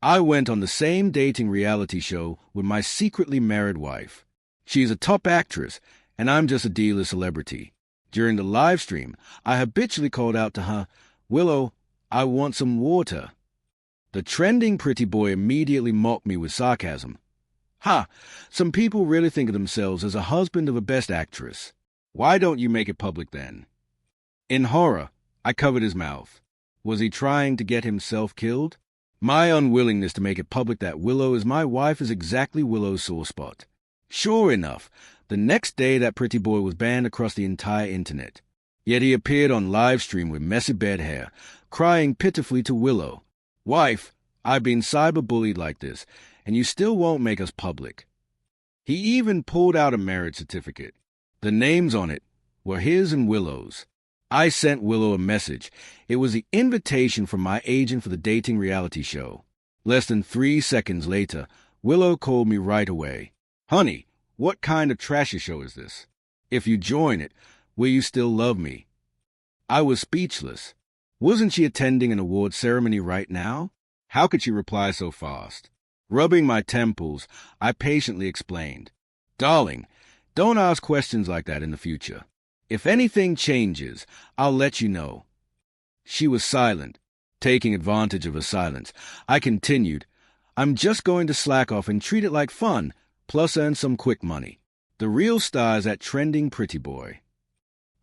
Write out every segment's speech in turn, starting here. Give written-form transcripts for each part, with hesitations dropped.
I went on the same dating reality show with my secretly married wife. She's a top actress, and I'm just a D-list celebrity. During the live stream, I habitually called out to her, "Willow, I want some water." The trending pretty boy immediately mocked me with sarcasm. "Ha! Some people really think of themselves as a husband of a best actress. Why don't you make it public then?" In horror, I covered his mouth. Was he trying to get himself killed? My unwillingness to make it public that Willow is my wife is exactly Willow's sore spot. Sure enough, the next day that pretty boy was banned across the entire internet. Yet he appeared on live stream with messy bed hair, crying pitifully to Willow, "Wife, I've been cyberbullied like this, and you still won't make us public." He even pulled out a marriage certificate. The names on it were his and Willow's. I sent Willow a message. It was the invitation from my agent for the dating reality show. Less than 3 seconds later, Willow called me right away. "Honey, what kind of trashy show is this? If you join it, will you still love me?" I was speechless. Wasn't she attending an award ceremony right now? How could she reply so fast? Rubbing my temples, I patiently explained, "Darling, don't ask questions like that in the future. If anything changes, I'll let you know." She was silent. Taking advantage of her silence, I continued, "I'm just going to slack off and treat it like fun, plus earn some quick money. The real star is that trending pretty boy."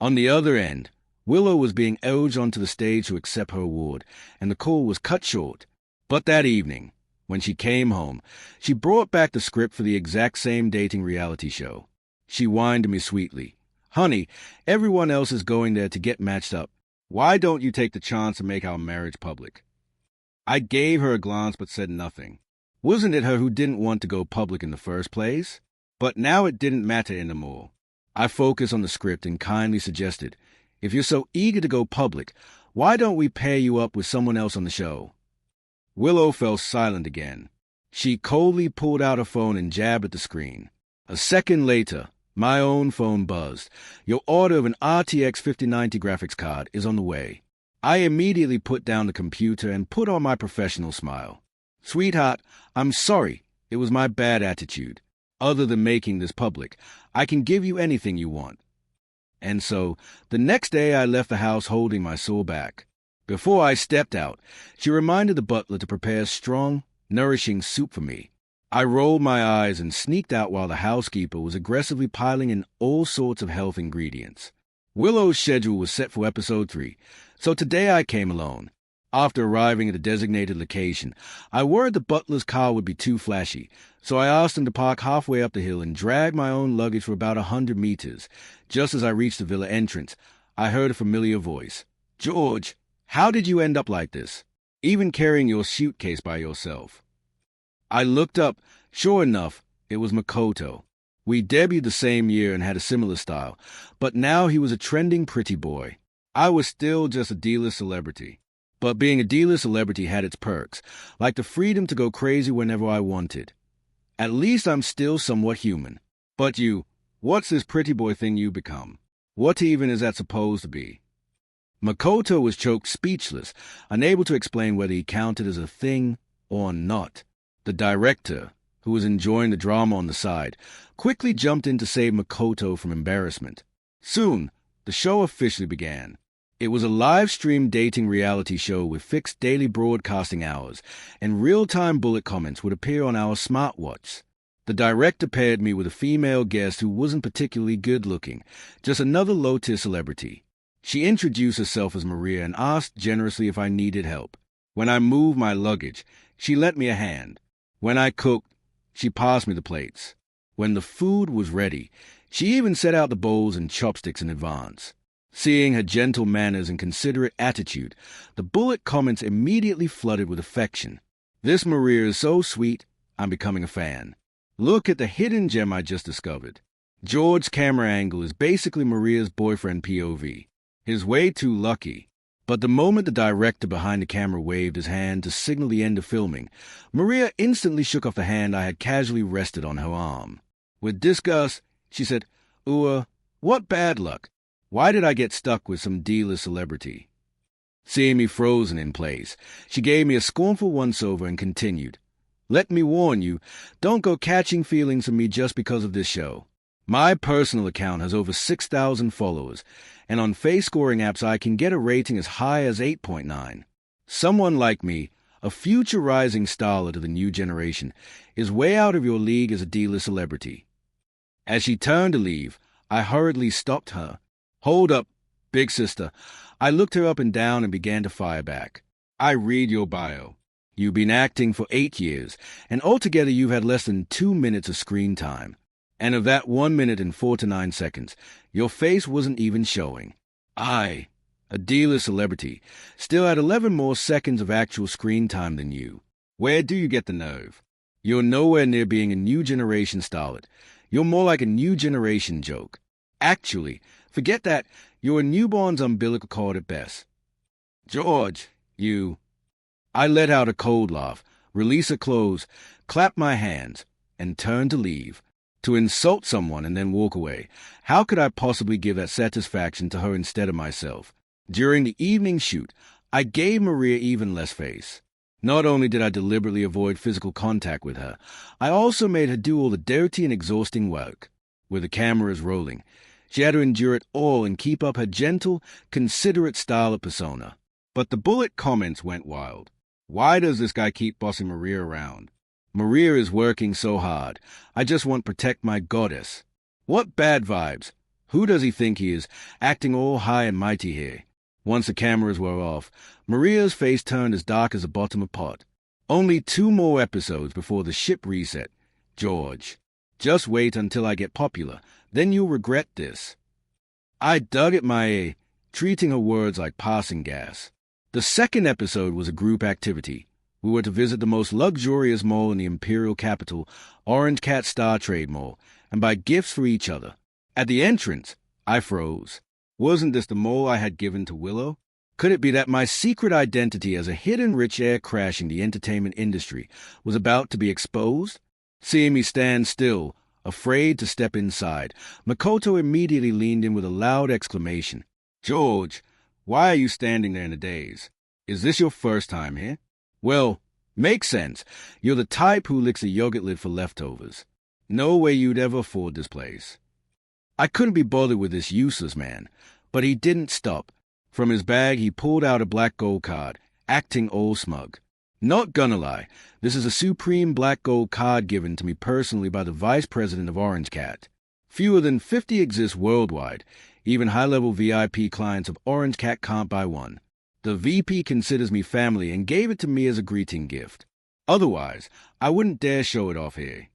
On the other end, Willow was being urged onto the stage to accept her award, and the call was cut short. But that evening, when she came home, she brought back the script for the exact same dating reality show. She whined to me sweetly, "Honey, everyone else is going there to get matched up. Why don't you take the chance to make our marriage public?" I gave her a glance but said nothing. Wasn't it her who didn't want to go public in the first place? But now it didn't matter anymore. I focused on the script and kindly suggested, "If you're so eager to go public, why don't we pair you up with someone else on the show?" Willow fell silent again. She coldly pulled out her phone and jabbed at the screen. A second later, my own phone buzzed. "Your order of an RTX 5090 graphics card is on the way." I immediately put down the computer and put on my professional smile. "Sweetheart, I'm sorry. It was my bad attitude. Other than making this public, I can give you anything you want." And so, the next day I left the house holding my sore back. Before I stepped out, she reminded the butler to prepare strong, nourishing soup for me. I rolled my eyes and sneaked out while the housekeeper was aggressively piling in all sorts of health ingredients. Willow's schedule was set for episode 3, so today I came alone. After arriving at the designated location, I worried the butler's car would be too flashy, so I asked him to park halfway up the hill and drag my own luggage for about 100 meters. Just as I reached the villa entrance, I heard a familiar voice. "George, how did you end up like this? Even carrying your suitcase by yourself?" I looked up. Sure enough, it was Makoto. We debuted the same year and had a similar style, but now he was a trending pretty boy. I was still just a D-list celebrity. But being a D-list celebrity had its perks, like the freedom to go crazy whenever I wanted. At least I'm still somewhat human. But you, what's this pretty boy thing you become? What even is that supposed to be? Makoto was choked speechless, unable to explain whether he counted as a thing or not. The director, who was enjoying the drama on the side, quickly jumped in to save Makoto from embarrassment. Soon, the show officially began. It was a live-stream dating reality show with fixed daily broadcasting hours, and real-time bullet comments would appear on our smartwatch. The director paired me with a female guest who wasn't particularly good-looking, just another low-tier celebrity. She introduced herself as Maria and asked generously if I needed help. When I moved my luggage, she lent me a hand. When I cooked, she passed me the plates. When the food was ready, she even set out the bowls and chopsticks in advance. Seeing her gentle manners and considerate attitude, the bullet comments immediately flooded with affection. "This Maria is so sweet, I'm becoming a fan. Look at the hidden gem I just discovered. George's camera angle is basically Maria's boyfriend POV. He's way too lucky." But the moment the director behind the camera waved his hand to signal the end of filming, Maria instantly shook off the hand I had casually rested on her arm. With disgust, she said, what bad luck. Why did I get stuck with some D-list celebrity?" Seeing me frozen in place, she gave me a scornful once-over and continued, "Let me warn you, don't go catching feelings for me just because of this show. My personal account has over 6,000 followers, and on face scoring apps I can get a rating as high as 8.9. Someone like me, a future rising starlet of the new generation, is way out of your league as a D-list celebrity." As she turned to leave, I hurriedly stopped her. "Hold up, big sister." I looked her up and down and began to fire back. "I read your bio. You've been acting for 8 years, and altogether you've had less than 2 minutes of screen time. And of that 1 minute and 4 to 9 seconds, your face wasn't even showing. I, a D-list celebrity, still had 11 more seconds of actual screen time than you. Where do you get the nerve? You're nowhere near being a new generation starlet. You're more like a new generation joke. Actually, forget that. You're a newborn's umbilical cord at best. George, you..." I let out a cold laugh, release her clothes, clap my hands, and turn to leave. To insult someone and then walk away. How could I possibly give that satisfaction to her instead of myself? During the evening shoot, I gave Maria even less face. Not only did I deliberately avoid physical contact with her, I also made her do all the dirty and exhausting work. With the cameras rolling, she had to endure it all and keep up her gentle, considerate style of persona. But the bullet comments went wild. Why does this guy keep bossing Maria around? Maria is working so hard. I just want to protect my goddess. What bad vibes. Who does he think he is, acting all high and mighty here? Once the cameras were off, Maria's face turned as dark as the bottom of a pot. Only 2 more episodes before the ship reset. George, just wait until I get popular. Then you'll regret this. I dug at my A, treating her words like passing gas. The second episode was a group activity. We were to visit the most luxurious mall in the imperial capital, Orange Cat Star Trade Mall, and buy gifts for each other. At the entrance, I froze. Wasn't this the mole I had given to Willow? Could it be that my secret identity as a hidden rich heir crashing the entertainment industry was about to be exposed? Seeing me stand still, afraid to step inside, Makoto immediately leaned in with a loud exclamation. "George, why are you standing there in a daze? Is this your first time here?" "Well, makes sense. You're the type who licks a yogurt lid for leftovers. No way you'd ever afford this place." I couldn't be bothered with this useless man, but he didn't stop. From his bag he pulled out a black gold card, acting all smug. "Not gonna lie, this is a supreme black gold card given to me personally by the vice president of Orange Cat. Fewer than 50 exist worldwide. Even high-level VIP clients of Orange Cat can't buy one. The VP considers me family and gave it to me as a greeting gift. Otherwise, I wouldn't dare show it off here."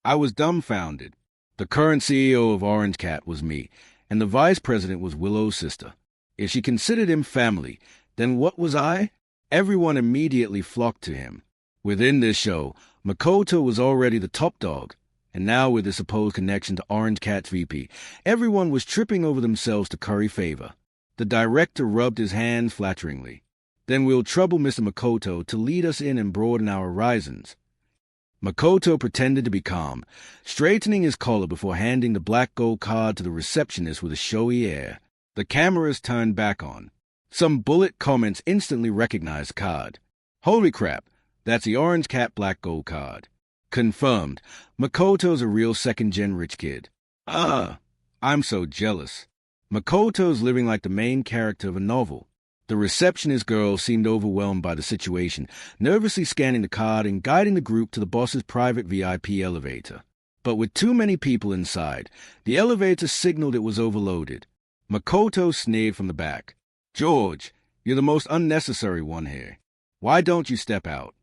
I was dumbfounded. The current CEO of Orange Cat was me, and the vice president was Willow's sister. If she considered him family, then what was I? Everyone immediately flocked to him. Within this show, Makoto was already the top dog, and now with the supposed connection to Orange Cat's VP, everyone was tripping over themselves to curry favor. The director rubbed his hands flatteringly. "Then we'll trouble Mr. Makoto to lead us in and broaden our horizons." Makoto pretended to be calm, straightening his collar before handing the black gold card to the receptionist with a showy air. The cameras turned back on. Some bullet comments instantly recognized the card. "Holy crap, that's the Orange Cat black gold card." Confirmed, Makoto's a real second-gen rich kid. I'm so jealous. Makoto's living like the main character of a novel. The receptionist girl seemed overwhelmed by the situation, nervously scanning the card and guiding the group to the boss's private VIP elevator. But with too many people inside, the elevator signaled it was overloaded. Makoto sneered from the back. "George, you're the most unnecessary one here. Why don't you step out?"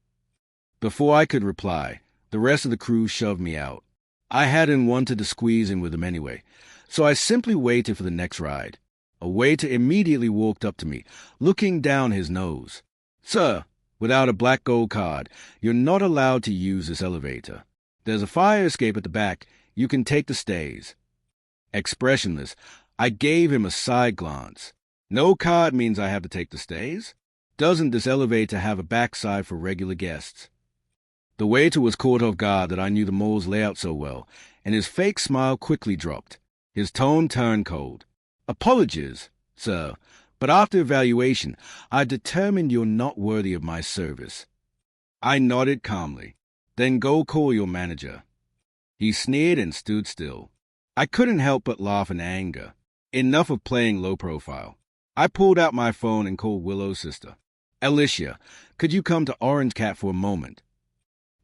Before I could reply, the rest of the crew shoved me out. I hadn't wanted to squeeze in with them anyway, so I simply waited for the next ride. A waiter immediately walked up to me, looking down his nose. "Sir, without a black gold card, you're not allowed to use this elevator. There's a fire escape at the back. You can take the stays." Expressionless, I gave him a side glance. "No card means I have to take the stays? Doesn't this elevator have a backside for regular guests?" The waiter was caught off guard that I knew the mall's layout so well, and his fake smile quickly dropped. His tone turned cold. "Apologies, sir, But after evaluation, I determined you're not worthy of my service. I nodded calmly. Then go call your manager. He sneered and stood still. I couldn't help but laugh in anger. Enough of playing low profile. I pulled out my phone and called Willow's sister. Alicia, could you come to Orange Cat for a moment?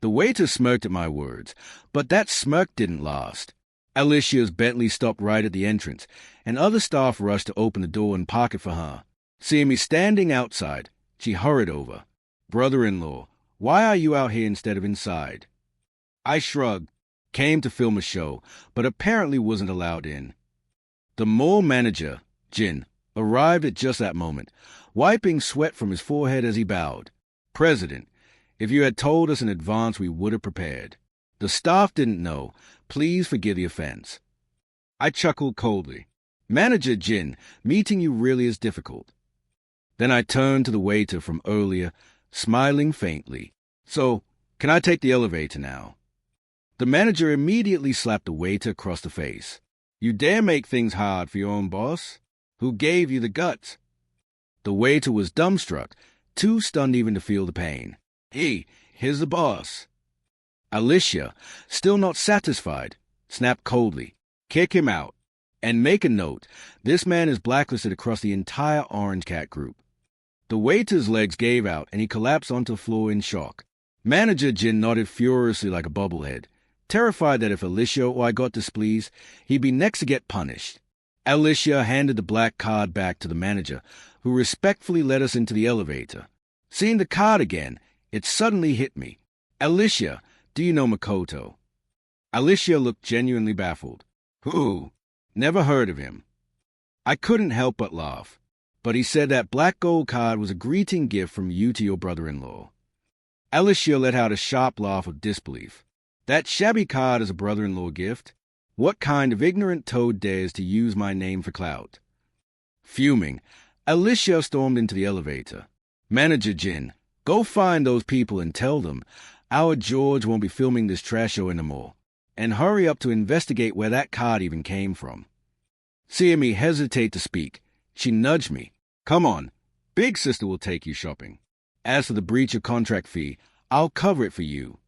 The waiter smirked at my words, but that smirk didn't last. Alicia's Bentley stopped right at the entrance, and other staff rushed to open the door and park it for her. Seeing me standing outside, she hurried over. Brother-in-law, why are you out here instead of inside? I shrugged, came to film a show, but apparently wasn't allowed in. The mall manager, Jin, arrived at just that moment, wiping sweat from his forehead as he bowed. President, if you had told us in advance, we would have prepared. The staff didn't know. Please forgive the offense. I chuckled coldly. Manager Jin, meeting you really is difficult. Then I turned to the waiter from earlier, smiling faintly. So, can I take the elevator now? The manager immediately slapped the waiter across the face. You dare make things hard for your own boss? Who gave you the guts? The waiter was dumbstruck, too stunned even to feel the pain. Hey, here's the boss. Alicia, still not satisfied, snapped coldly. Kick him out. And make a note, this man is blacklisted across the entire Orange Cat group. The waiter's legs gave out and he collapsed onto the floor in shock. Manager Jin nodded furiously like a bubblehead, terrified that if Willow.I got displeased, he'd be next to get punished. Alicia handed the black card back to the manager, who respectfully led us into the elevator. Seeing the card again, it suddenly hit me. Alicia, do you know Makoto? Alicia looked genuinely baffled. Who? Never heard of him. I couldn't help but laugh, but he said that black gold card was a greeting gift from you to your brother-in-law. Alicia let out a sharp laugh of disbelief. That shabby card is a brother-in-law gift? What kind of ignorant toad dares to use my name for clout? Fuming, Alicia stormed into the elevator. Manager Jin, go find those people and tell them our George won't be filming this trash show anymore. And hurry up to investigate where that card even came from. Seeing me hesitate to speak, she nudged me. Come on, big sister will take you shopping. As for the breach of contract fee, I'll cover it for you.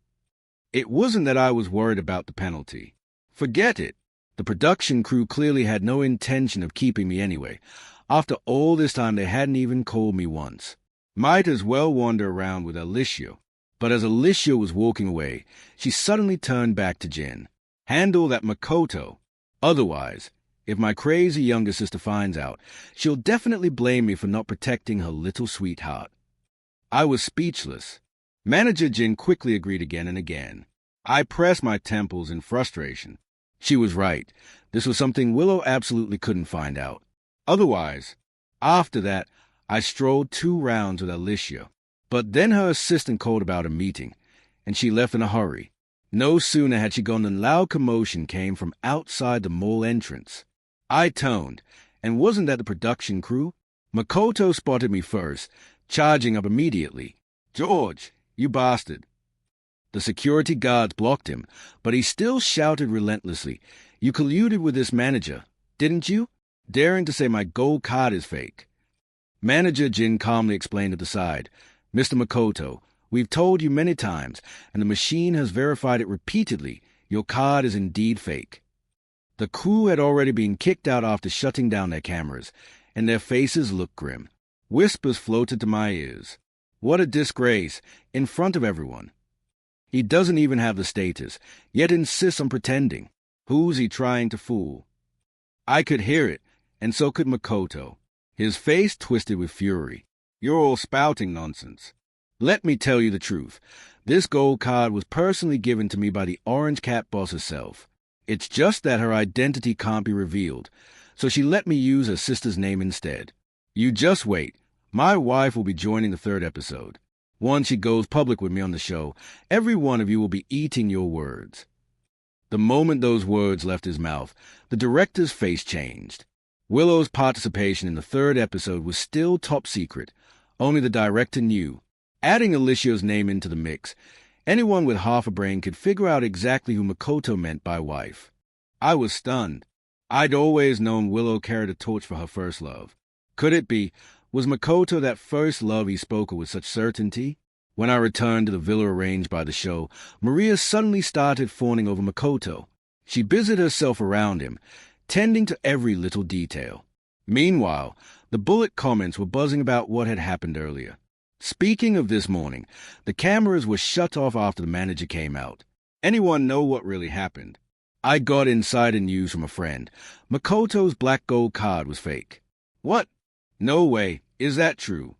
It wasn't that I was worried about the penalty. Forget it. The production crew clearly had no intention of keeping me anyway. After all this time, they hadn't even called me once. Might as well wander around with Alicia. But as Alicia was walking away, she suddenly turned back to Jin. Handle that Makoto. Otherwise, if my crazy younger sister finds out, she'll definitely blame me for not protecting her little sweetheart. I was speechless. Manager Jin quickly agreed again and again. I pressed my temples in frustration. She was right. This was something Willow absolutely couldn't find out. Otherwise, after that, I strolled 2 rounds with Alicia. But then her assistant called about a meeting, and she left in a hurry. No sooner had she gone than loud commotion came from outside the mall entrance. I turned, and wasn't that the production crew? Makoto spotted me first, charging up immediately. George, you bastard. The security guards blocked him, but he still shouted relentlessly. You colluded with this manager, didn't you? Daring to say my gold card is fake. Manager Jin calmly explained at the side. Mr. Makoto, we've told you many times, and the machine has verified it repeatedly. Your card is indeed fake. The crew had already been kicked out after shutting down their cameras, and their faces looked grim. Whispers floated to my ears. What a disgrace, in front of everyone. He doesn't even have the status, yet insists on pretending. Who's he trying to fool? I could hear it, and so could Makoto. His face twisted with fury. You're all spouting nonsense. Let me tell you the truth. This gold card was personally given to me by the Orange Cat boss herself. It's just that her identity can't be revealed, so she let me use her sister's name instead. You just wait. My wife will be joining the 3rd episode. Once she goes public with me on the show, every one of you will be eating your words. The moment those words left his mouth, the director's face changed. Willow's participation in the 3rd episode was still top secret. Only the director knew. Adding Alicia's name into the mix, anyone with half a brain could figure out exactly who Makoto meant by wife. I was stunned. I'd always known Willow carried a torch for her first love. Could it be? Was Makoto that first love he spoke of with such certainty? When I returned to the villa arranged by the show, Maria suddenly started fawning over Makoto. She busied herself around him, tending to every little detail. Meanwhile, the bullet comments were buzzing about what had happened earlier. Speaking of this morning, the cameras were shut off after the manager came out. Anyone know what really happened? I got insider news from a friend. Makoto's black gold card was fake. What? No way. Is that true?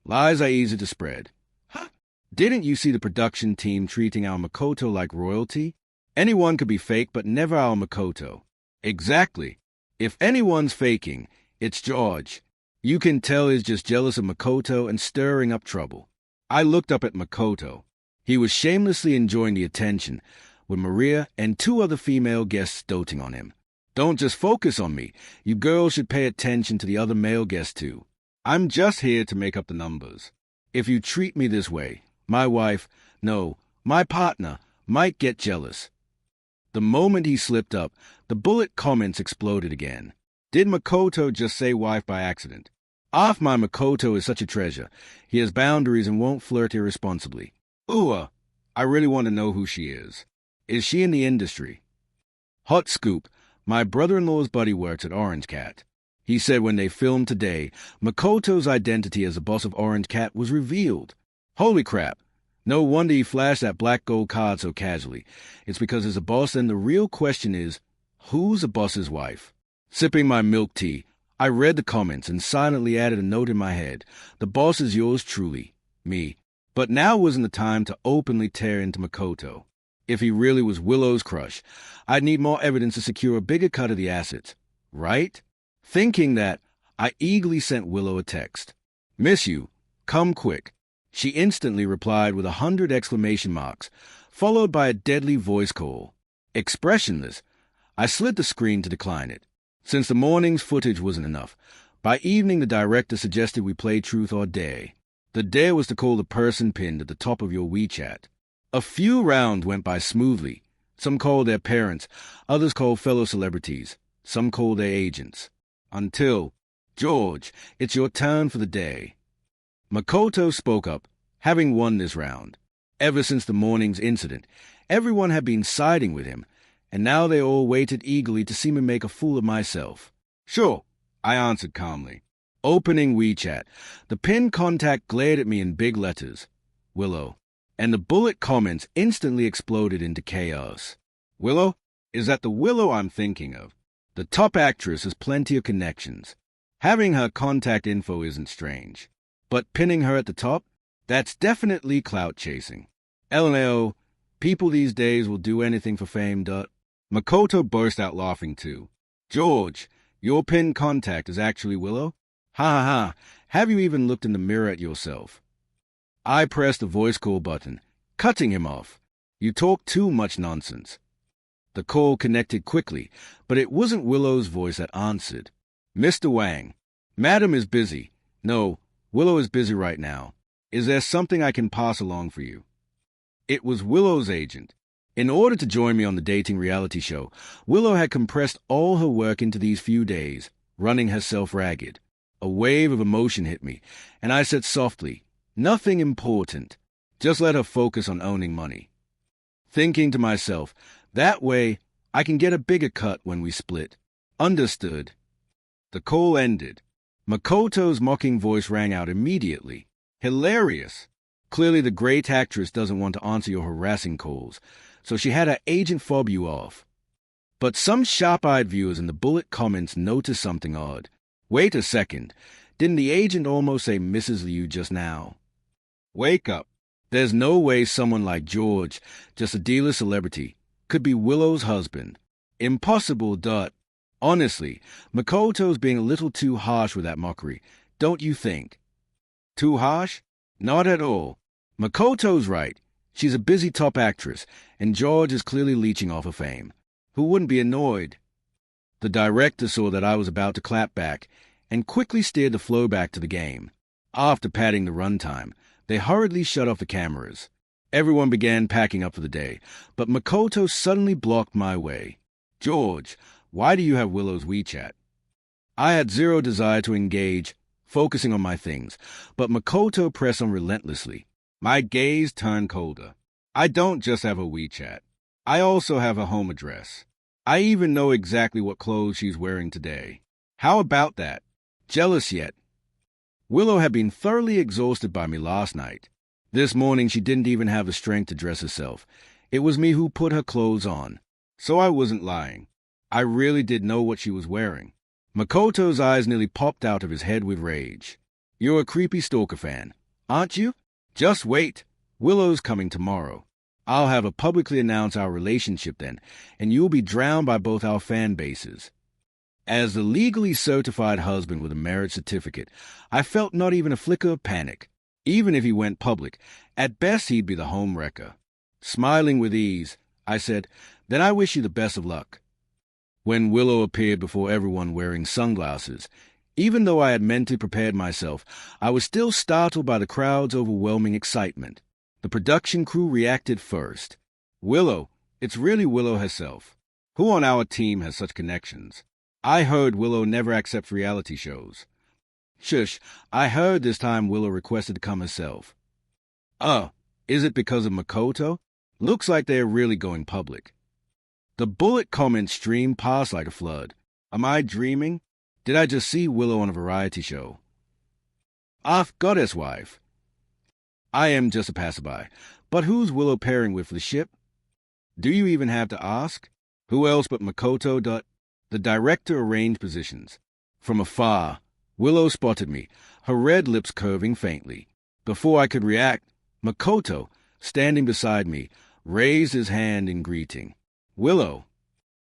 Lies are easy to spread. Huh? Didn't you see the production team treating our Makoto like royalty? Anyone could be fake, but never our Makoto. Exactly. If anyone's faking, it's George. You can tell he's just jealous of Makoto and stirring up trouble. I looked up at Makoto. He was shamelessly enjoying the attention, with Maria and 2 other female guests doting on him. Don't just focus on me. You girls should pay attention to the other male guests too. I'm just here to make up the numbers. If you treat me this way, my wife, no, my partner, might get jealous. The moment he slipped up, the bullet comments exploded again. Did Makoto just say wife by accident? My Makoto is such a treasure. He has boundaries and won't flirt irresponsibly. I really want to know who she is. Is she in the industry? Hot scoop. My brother-in-law's buddy works at Orange Cat. He said when they filmed today, Makoto's identity as the boss of Orange Cat was revealed. Holy crap. No wonder he flashed that black gold card so casually. It's because he's a boss, and the real question is, who's the boss's wife? Sipping my milk tea, I read the comments and silently added a note in my head. The boss is yours truly, me. But now wasn't the time to openly tear into Makoto. If he really was Willow's crush, I'd need more evidence to secure a bigger cut of the assets, right? Thinking that, I eagerly sent Willow a text. Miss you. Come quick. She instantly replied with 100 exclamation marks, followed by a deadly voice call. Expressionless, I slid the screen to decline it. Since the morning's footage wasn't enough, by evening the director suggested we play truth or dare. The dare was to call the person pinned at the top of your WeChat. A few rounds went by smoothly. Some called their parents, others called fellow celebrities, some called their agents. Until, George, it's your turn for the day. Makoto spoke up, having won this round. Ever since the morning's incident, everyone had been siding with him, and now they all waited eagerly to see me make a fool of myself. Sure, I answered calmly. Opening WeChat, the pinned contact glared at me in big letters. Willow. And the bullet comments instantly exploded into chaos. Willow? Is that the Willow I'm thinking of? The top actress has plenty of connections. Having her contact info isn't strange. But pinning her at the top? That's definitely clout chasing. LMAO, people these days will do anything for fame, Makoto burst out laughing too. George, your pinned contact is actually Willow? Ha ha ha, have you even looked in the mirror at yourself? I pressed the voice call button, cutting him off. You talk too much nonsense. The call connected quickly, but it wasn't Willow's voice that answered. Mr. Wang, Madam is busy. No, Willow is busy right now. Is there something I can pass along for you? It was Willow's agent. In order to join me on the dating reality show, Willow had compressed all her work into these few days, running herself ragged. A wave of emotion hit me, and I said softly, nothing important. Just let her focus on owning money. Thinking to myself, that way I can get a bigger cut when we split. Understood. The call ended. Makoto's mocking voice rang out immediately. Hilarious. Clearly the great actress doesn't want to answer your harassing calls, so she had her agent fob you off. But some sharp-eyed viewers in the bullet comments noticed something odd. Wait a second. Didn't the agent almost say Mrs. Liu just now? Wake up. There's no way someone like George, just a D-list celebrity, could be Willow's husband. Impossible, . Honestly, Makoto's being a little too harsh with that mockery, don't you think? Too harsh? Not at all. Makoto's right. She's a busy top actress, and George is clearly leeching off her fame. Who wouldn't be annoyed? The director saw that I was about to clap back, and quickly steered the flow back to the game. After padding the runtime, they hurriedly shut off the cameras. Everyone began packing up for the day, but Makoto suddenly blocked my way. George, why do you have Willow's WeChat? I had zero desire to engage, focusing on my things, but Makoto pressed on relentlessly. My gaze turned colder. I don't just have a WeChat. I also have a home address. I even know exactly what clothes she's wearing today. How about that? Jealous yet? Willow had been thoroughly exhausted by me last night. This morning she didn't even have the strength to dress herself. It was me who put her clothes on. So I wasn't lying. I really did know what she was wearing. Makoto's eyes nearly popped out of his head with rage. You're a creepy stalker fan, aren't you? Just wait. Willow's coming tomorrow. I'll have her publicly announce our relationship then, and you'll be drowned by both our fan bases. As the legally certified husband with a marriage certificate, I felt not even a flicker of panic. Even if he went public, at best he'd be the home wrecker. Smiling with ease, I said, Then I wish you the best of luck. When Willow appeared before everyone wearing sunglasses, even though I had mentally prepared myself, I was still startled by the crowd's overwhelming excitement. The production crew reacted first. Willow, it's really Willow herself. Who on our team has such connections? I heard Willow never accepts reality shows. Shush, I heard this time Willow requested to come herself. Is it because of Makoto? Looks like they're really going public. The bullet comment streamed past like a flood. Am I dreaming? Did I just see Willow on a variety show? Goddess wife. I am just a passerby. But who's Willow pairing with for the ship? Do you even have to ask? Who else but Makoto? The director arranged positions. From afar, Willow spotted me, her red lips curving faintly. Before I could react, Makoto, standing beside me, raised his hand in greeting. Willow.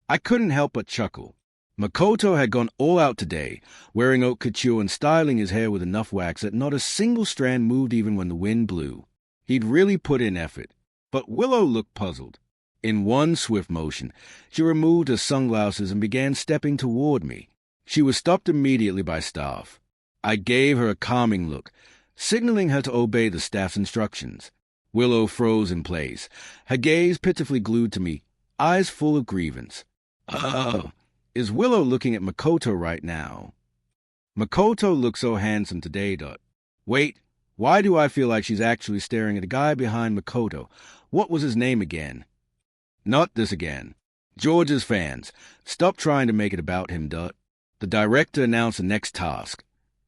I couldn't help but chuckle. Makoto had gone all out today, wearing haute couture and styling his hair with enough wax that not a single strand moved even when the wind blew. He'd really put in effort. But Willow looked puzzled. In one swift motion, she removed her sunglasses and began stepping toward me. She was stopped immediately by staff. I gave her a calming look, signaling her to obey the staff's instructions. Willow froze in place, her gaze pitifully glued to me, eyes full of grievance. Is Willow looking at Makoto right now? Makoto looks so handsome today. Wait, why do I feel like she's actually staring at a guy behind Makoto? What was his name again? Not this again. George's fans, stop trying to make it about him. The director announced the next task.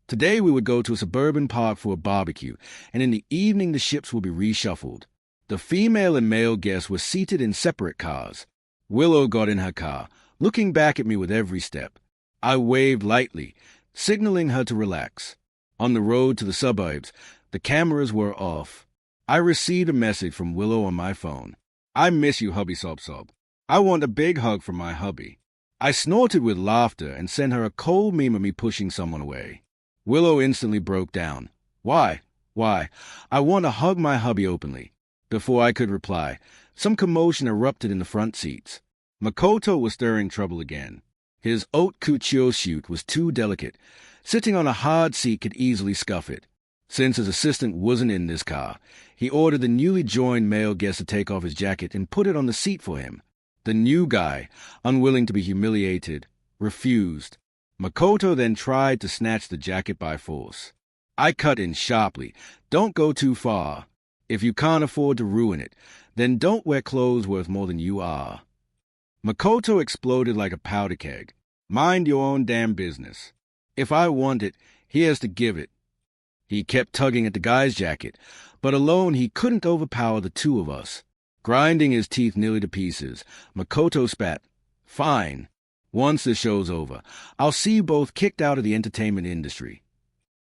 Today we would go to a suburban park for a barbecue, and in the evening the ships will be reshuffled. The female and male guests were seated in separate cars. Willow got in her car, looking back at me with every step. I waved lightly, signaling her to relax. On the road to the suburbs, the cameras were off. I received a message from Willow on my phone. I miss you, hubby sob sob. I want a big hug from my hubby. I snorted with laughter and sent her a cold meme of me pushing someone away. Willow instantly broke down. Why? I want to hug my hubby openly. Before I could reply, some commotion erupted in the front seats. Makoto was stirring trouble again. His haute couture suit was too delicate. Sitting on a hard seat could easily scuff it. Since his assistant wasn't in this car, he ordered the newly joined male guest to take off his jacket and put it on the seat for him. The new guy, unwilling to be humiliated, refused. Makoto then tried to snatch the jacket by force. I cut in sharply. Don't go too far. If you can't afford to ruin it, then don't wear clothes worth more than you are. Makoto exploded like a powder keg. Mind your own damn business. If I want it, he has to give it. He kept tugging at the guy's jacket, but alone he couldn't overpower the two of us. Grinding his teeth nearly to pieces, Makoto spat. Fine. Once the show's over, I'll see you both kicked out of the entertainment industry.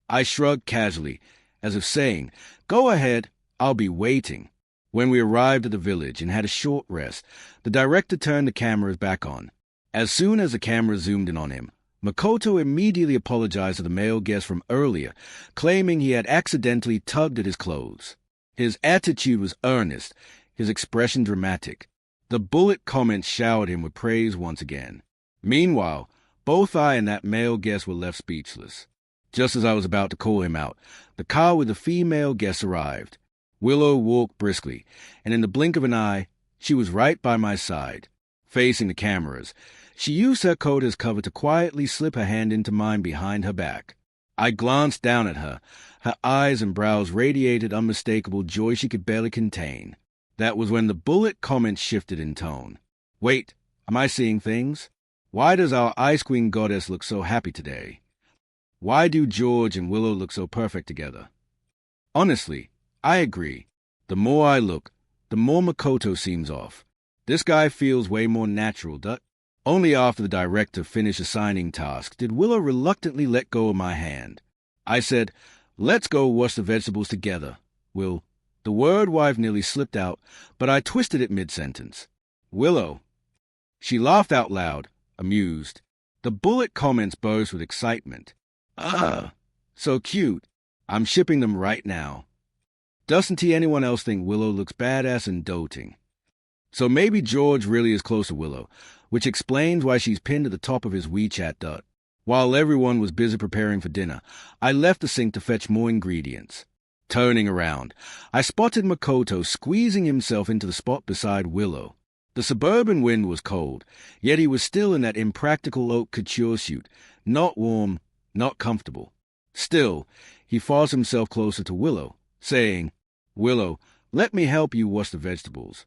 I shrugged casually, as if saying, Go ahead, I'll be waiting. When we arrived at the village and had a short rest, the director turned the cameras back on. As soon as the camera zoomed in on him, Makoto immediately apologized to the male guest from earlier, claiming he had accidentally tugged at his clothes. His attitude was earnest, his expression dramatic. The bullet comments showered him with praise once again. Meanwhile, both I and that male guest were left speechless. Just as I was about to call him out, the car with the female guest arrived. Willow walked briskly, and in the blink of an eye, she was right by my side. Facing the cameras, She used her coat as cover to quietly slip her hand into mine behind her back. I glanced down at her. Her eyes and brows radiated unmistakable joy she could barely contain. That was when the bullet comment shifted in tone. Wait, am I seeing things? Why does our ice queen goddess look so happy today? Why do George and Willow look so perfect together? Honestly, I agree. The more I look, the more Makoto seems off. This guy feels way more natural, Only after the director finished assigning tasks did Willow reluctantly let go of my hand. I said, "Let's go wash the vegetables together, Will." The word wife nearly slipped out, but I twisted it mid-sentence. Willow. She laughed out loud, amused. The bullet comments burst with excitement. So cute. I'm shipping them right now. Doesn't anyone else think Willow looks badass and doting? So maybe George really is close to Willow, which explains why she's pinned at the top of his WeChat. While everyone was busy preparing for dinner, I left the sink to fetch more ingredients. Turning around, I spotted Makoto squeezing himself into the spot beside Willow. The suburban wind was cold, yet he was still in that impractical haute couture suit, not warm, not comfortable. Still, he forced himself closer to Willow, saying, "Willow, let me help you wash the vegetables."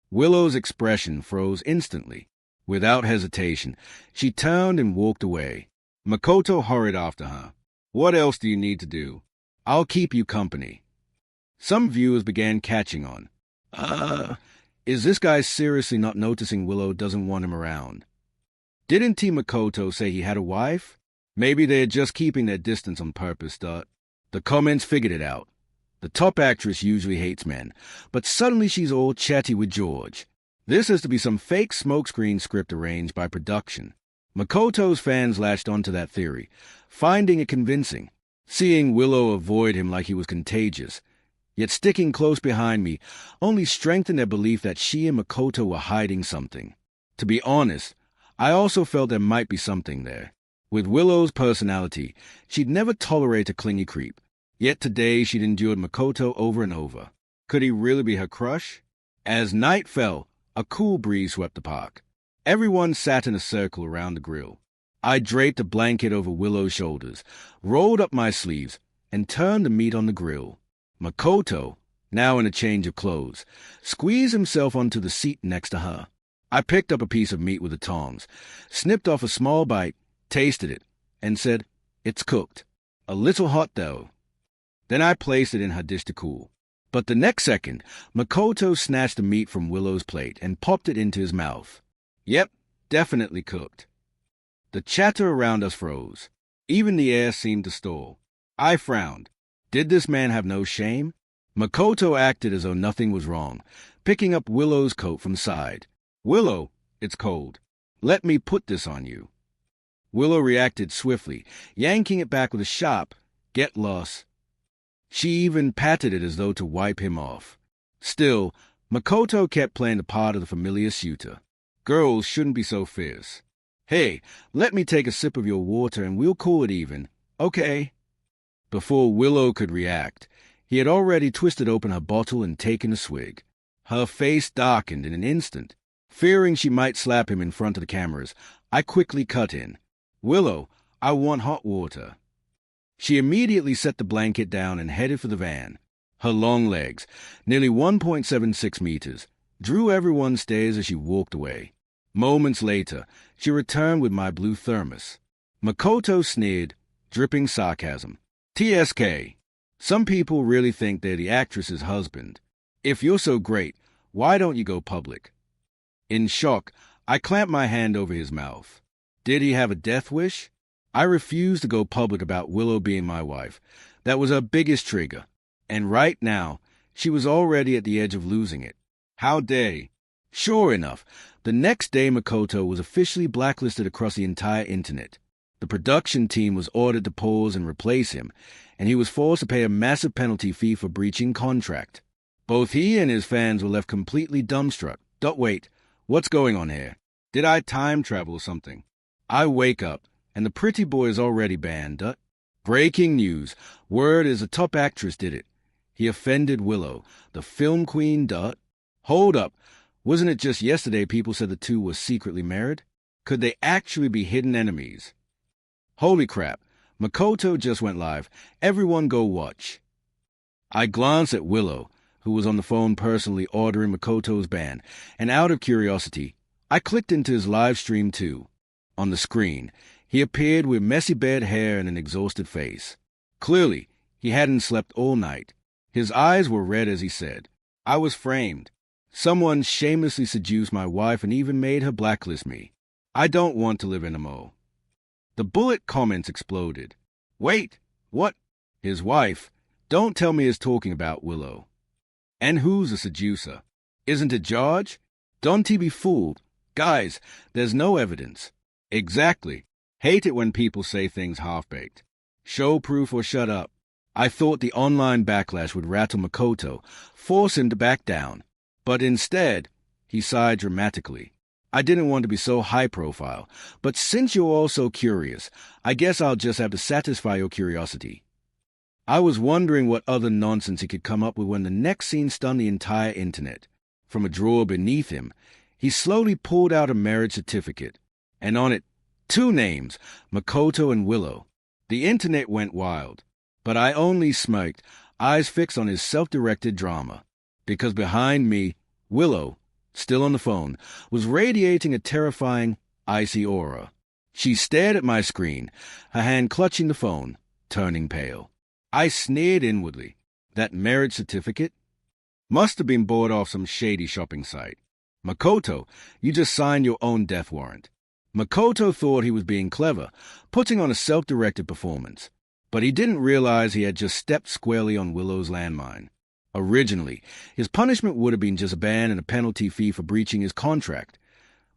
Willow's expression froze instantly. Without hesitation, she turned and walked away. Makoto hurried after her. "What else do you need to do? I'll keep you company." Some viewers began catching on. Is this guy seriously not noticing Willow doesn't want him around? Didn't Makoto say he had a wife? Maybe they're just keeping their distance on purpose, The comments figured it out. The top actress usually hates men, but suddenly she's all chatty with George. This has to be some fake smokescreen script arranged by production. Makoto's fans latched onto that theory, finding it convincing. Seeing Willow avoid him like he was contagious, yet sticking close behind me, only strengthened their belief that she and Makoto were hiding something. To be honest, I also felt there might be something there. With Willow's personality, she'd never tolerate a clingy creep. Yet today she'd endured Makoto over and over. Could he really be her crush? As night fell, a cool breeze swept the park. Everyone sat in a circle around the grill. I draped a blanket over Willow's shoulders, rolled up my sleeves, and turned the meat on the grill. Makoto, now in a change of clothes, squeezed himself onto the seat next to her. I picked up a piece of meat with the tongs, snipped off a small bite, tasted it, and said, "It's cooked. A little hot, though." Then I placed it in her dish to cool. But the next second, Makoto snatched the meat from Willow's plate and popped it into his mouth. Yep, definitely cooked. The chatter around us froze. Even the air seemed to stall. I frowned. Did this man have no shame? Makoto acted as though nothing was wrong, picking up Willow's coat from the side. "Willow, it's cold. Let me put this on you." Willow reacted swiftly, yanking it back with a sharp, "Get lost." She even patted it as though to wipe him off. Still, Makoto kept playing the part of the familiar suitor. Girls shouldn't be so fierce. "Hey, let me take a sip of your water and we'll cool it even, okay?" Before Willow could react, he had already twisted open her bottle and taken a swig. Her face darkened in an instant. Fearing she might slap him in front of the cameras, I quickly cut in. "Willow, I want hot water." She immediately set the blanket down and headed for the van. Her long legs, nearly 1.76 meters, drew everyone's stares as she walked away. Moments later, she returned with my blue thermos. Makoto sneered, dripping sarcasm. "TSK. Some people really think they're the actress's husband. If you're so great, why don't you go public?" In shock, I clamped my hand over his mouth. Did he have a death wish? I refused to go public about Willow being my wife. That was her biggest trigger. And right now, she was already at the edge of losing it. How dare he? Sure enough, the next day Makoto was officially blacklisted across the entire internet. The production team was ordered to pause and replace him, and he was forced to pay a massive penalty fee for breaching contract. Both he and his fans were left completely dumbstruck. Wait, what's going on here? Did I time travel or something? I wake up, and the pretty boy is already banned. Breaking news. Word is a top actress did it. He offended Willow, the film queen. Hold up. Wasn't it just yesterday people said the two were secretly married? Could they actually be hidden enemies? Holy crap, Makoto just went live. Everyone go watch. I glanced at Willow, who was on the phone personally ordering Makoto's ban, and out of curiosity, I clicked into his live stream too. On the screen, he appeared with messy bared hair and an exhausted face. Clearly, he hadn't slept all night. His eyes were red as he said, "I was framed. Someone shamelessly seduced my wife and even made her blacklist me. I don't want to live anymore." The bullet comments exploded. Wait, what? His wife? Don't tell me he's talking about Willow. And who's the seducer? Isn't it George? Don't he be fooled? Guys, there's no evidence. Exactly. Hate it when people say things half-baked. Show proof or shut up. I thought the online backlash would rattle Makoto, force him to back down. But instead, he sighed dramatically. I didn't want to be so high-profile, but since you're all so curious, I guess I'll just have to satisfy your curiosity. I was wondering what other nonsense he could come up with when the next scene stunned the entire internet. From a drawer beneath him, he slowly pulled out a marriage certificate, and on it, 2 names, Makoto and Willow. The internet went wild, but I only smirked, eyes fixed on his self-directed drama, because behind me, Willow, still on the phone, was radiating a terrifying, icy aura. She stared at my screen, her hand clutching the phone, turning pale. I sneered inwardly. That marriage certificate? Must have been bought off some shady shopping site. Makoto, you just signed your own death warrant. Makoto thought he was being clever, putting on a self-directed performance. But he didn't realize he had just stepped squarely on Willow's landmine. Originally, his punishment would have been just a ban and a penalty fee for breaching his contract.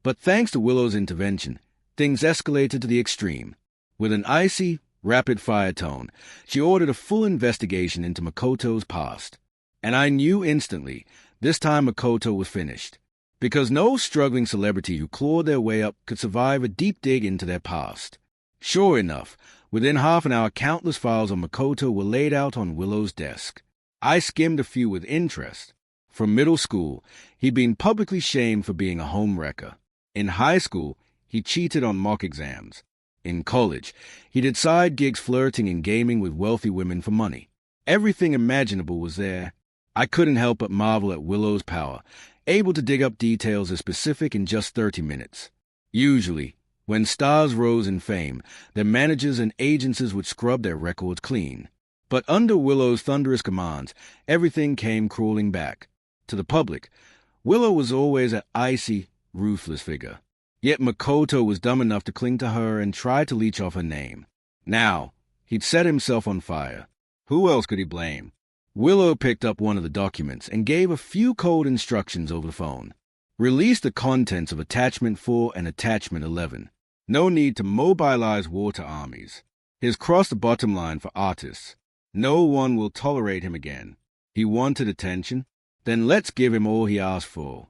But thanks to Willow's intervention, things escalated to the extreme. With an icy, rapid-fire tone, she ordered a full investigation into Makoto's past. And I knew instantly, this time Makoto was finished. Because no struggling celebrity who clawed their way up could survive a deep dig into their past. Sure enough, within half an hour countless files on Makoto were laid out on Willow's desk. I skimmed a few with interest. From middle school, he'd been publicly shamed for being a homewrecker. In high school, he cheated on mock exams. In college, he did side gigs flirting and gaming with wealthy women for money. Everything imaginable was there. I couldn't help but marvel at Willow's power, able to dig up details as specific in just 30 minutes. Usually, when stars rose in fame, their managers and agencies would scrub their records clean. But under Willow's thunderous commands, everything came crawling back. To the public, Willow was always an icy, ruthless figure. Yet Makoto was dumb enough to cling to her and try to leech off her name. Now, he'd set himself on fire. Who else could he blame? Willow picked up one of the documents and gave a few code instructions over the phone. Release the contents of Attachment 4 and Attachment 11. No need to mobilize water armies. Here's crossed the bottom line for artists. No one will tolerate him again. He wanted attention? Then let's give him all he asked for.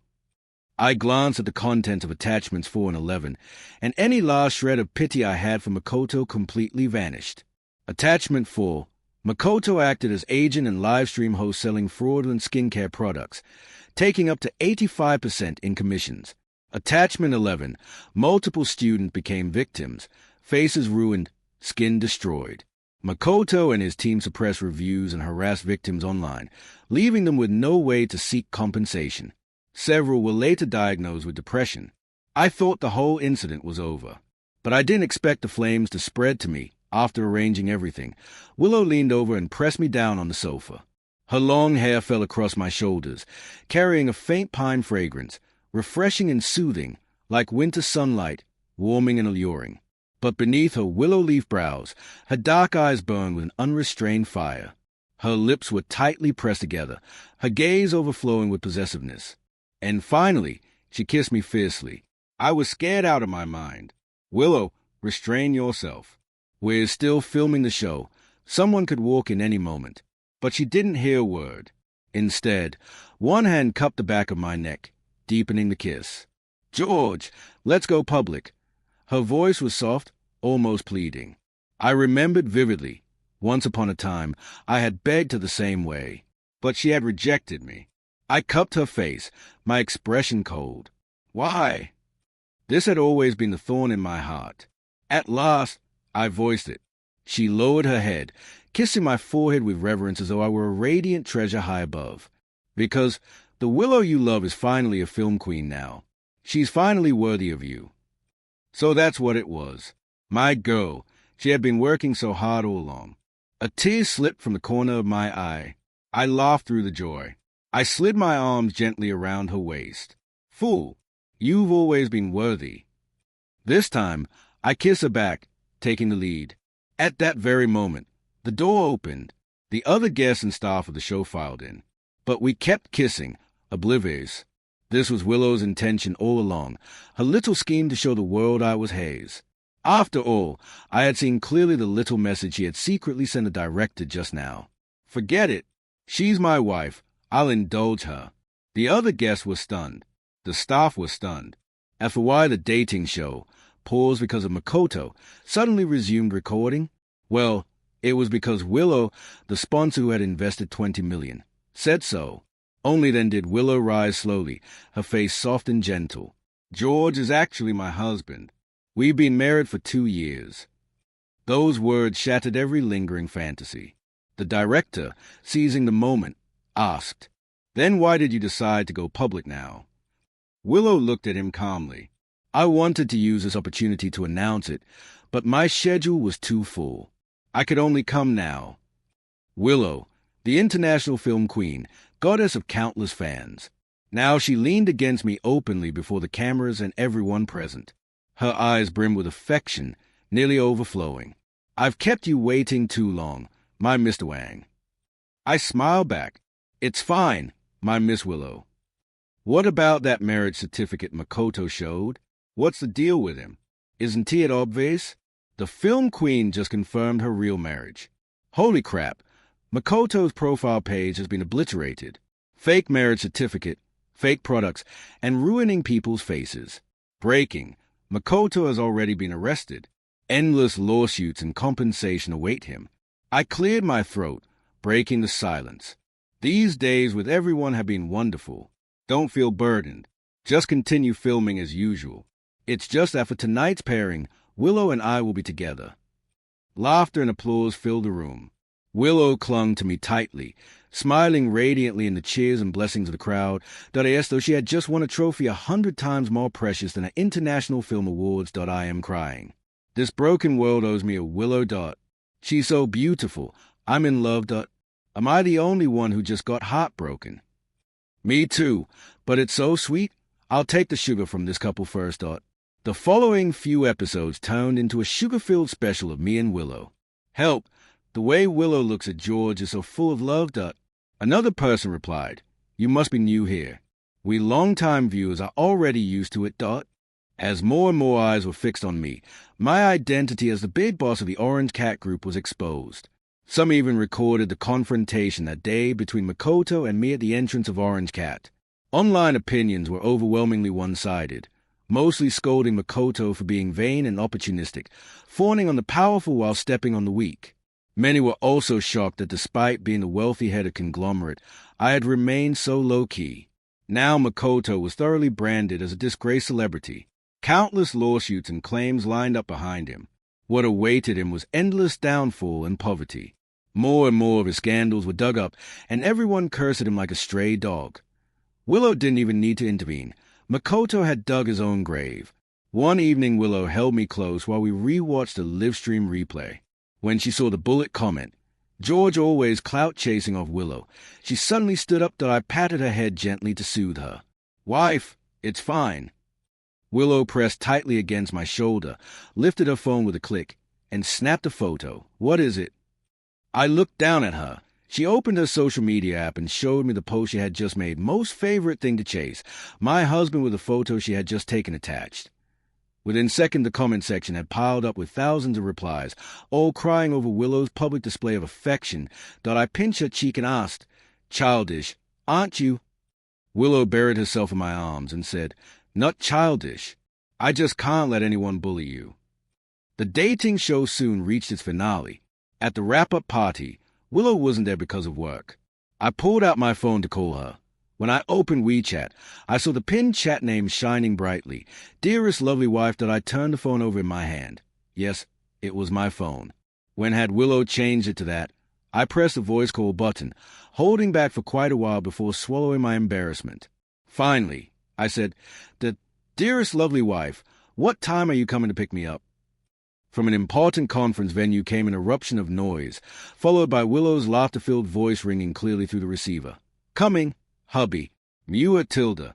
I glanced at the contents of Attachments 4 and 11, and any last shred of pity I had for Makoto completely vanished. Attachment 4. Makoto acted as agent and livestream host selling fraudulent skincare products, taking up to 85% in commissions. Attachment 11. Multiple students became victims, faces ruined, skin destroyed. Makoto and his team suppressed reviews and harassed victims online, leaving them with no way to seek compensation. Several were later diagnosed with depression. I thought the whole incident was over, but I didn't expect the flames to spread to me. After arranging everything, Willow leaned over and pressed me down on the sofa. Her long hair fell across my shoulders, carrying a faint pine fragrance, refreshing and soothing, like winter sunlight, warming and alluring. But beneath her willow leaf brows, her dark eyes burned with an unrestrained fire. Her lips were tightly pressed together, her gaze overflowing with possessiveness. And finally, she kissed me fiercely. I was scared out of my mind. Willow, restrain yourself. We're still filming the show. Someone could walk in any moment. But she didn't hear a word. Instead, one hand cupped the back of my neck, deepening the kiss. George, let's go public. Her voice was soft, almost pleading. I remembered vividly. Once upon a time, I had begged her the same way. But she had rejected me. I cupped her face, my expression cold. Why? This had always been the thorn in my heart. At last, I voiced it. She lowered her head, kissing my forehead with reverence as though I were a radiant treasure high above. Because the Willow you love is finally a film queen now. She's finally worthy of you. So that's what it was. My girl. She had been working so hard all along. A tear slipped from the corner of my eye. I laughed through the joy. I slid my arms gently around her waist. Fool, you've always been worthy. This time, I kissed her back, taking the lead. At that very moment, the door opened. The other guests and staff of the show filed in. But we kept kissing, oblivious. This was Willow's intention all along, her little scheme to show the world I was Hayes. After all, I had seen clearly the little message she had secretly sent a director just now. Forget it. She's my wife. I'll indulge her. The other guests were stunned. The staff was stunned. As for why the dating show, paused because of Makoto, suddenly resumed recording, well, it was because Willow, the sponsor who had invested $20 million, said so. Only then did Willow rise slowly, her face soft and gentle. George is actually my husband. We've been married for 2 years. Those words shattered every lingering fantasy. The director, seizing the moment, asked, "Then why did you decide to go public now?" Willow looked at him calmly. I wanted to use this opportunity to announce it, but my schedule was too full. I could only come now. Willow, the international film queen, goddess of countless fans. Now she leaned against me openly before the cameras and everyone present. Her eyes brimmed with affection, nearly overflowing. "I've kept you waiting too long, my Mr. Wang." I smiled back. "It's fine, my Miss Willow." "What about that marriage certificate Makoto showed? What's the deal with him? Isn't it obvious? The film queen just confirmed her real marriage. Holy crap, Makoto's profile page has been obliterated. Fake marriage certificate, fake products, and ruining people's faces. Breaking, Makoto has already been arrested. Endless lawsuits and compensation await him. I cleared my throat, breaking the silence. These days with everyone have been wonderful. Don't feel burdened. Just continue filming as usual. It's just that for tonight's pairing, Willow and I will be together. Laughter and applause filled the room. Willow clung to me tightly, smiling radiantly in the cheers and blessings of the crowd, as though she had just won a trophy 100 times more precious than an International Film Awards. I am crying. This broken world owes me a Willow. She's so beautiful. I'm in love. Am I the only one who just got heartbroken? Me too, but it's so sweet. I'll take the sugar from this couple first. The following few episodes turned into a sugar-filled special of me and Willow. Help! The way Willow looks at George is so full of love. Another person replied, "You must be new here. We long-time viewers are already used to it. As more and more eyes were fixed on me, my identity as the big boss of the Orange Cat Group was exposed. Some even recorded the confrontation that day between Makoto and me at the entrance of Orange Cat. Online opinions were overwhelmingly one-sided, mostly scolding Makoto for being vain and opportunistic, fawning on the powerful while stepping on the weak. Many were also shocked that despite being the wealthy-headed conglomerate, I had remained so low-key. Now Makoto was thoroughly branded as a disgraced celebrity. Countless lawsuits and claims lined up behind him. What awaited him was endless downfall and poverty. More and more of his scandals were dug up, and everyone cursed at him like a stray dog. Willow didn't even need to intervene. Makoto had dug his own grave. One evening Willow held me close while we rewatched the livestream replay. When she saw the bullet comment, George always clout-chasing off Willow, she suddenly stood up. I patted her head gently to soothe her. "Wife, it's fine." Willow pressed tightly against my shoulder, lifted her phone with a click, and snapped a photo. "What is it?" I looked down at her. She opened her social media app and showed me the post she had just made. Most favorite thing to chase. My husband with a photo she had just taken attached. Within seconds, the comment section had piled up with thousands of replies, all crying over Willow's public display of affection. I pinched her cheek and asked, "Childish, aren't you?" Willow buried herself in my arms and said, "Not childish. I just can't let anyone bully you." The dating show soon reached its finale. At the wrap-up party, Willow wasn't there because of work. I pulled out my phone to call her. When I opened WeChat, I saw the pinned chat name shining brightly. Dearest lovely wife, that I turned the phone over in my hand. Yes, it was my phone. When had Willow changed it to that? I pressed the voice call button, holding back for quite a while before swallowing my embarrassment. Finally, I said, Dearest lovely wife, what time are you coming to pick me up? From an important conference venue came an eruption of noise, followed by Willow's laughter-filled voice ringing clearly through the receiver. Coming, hubby. Mewa Tilda.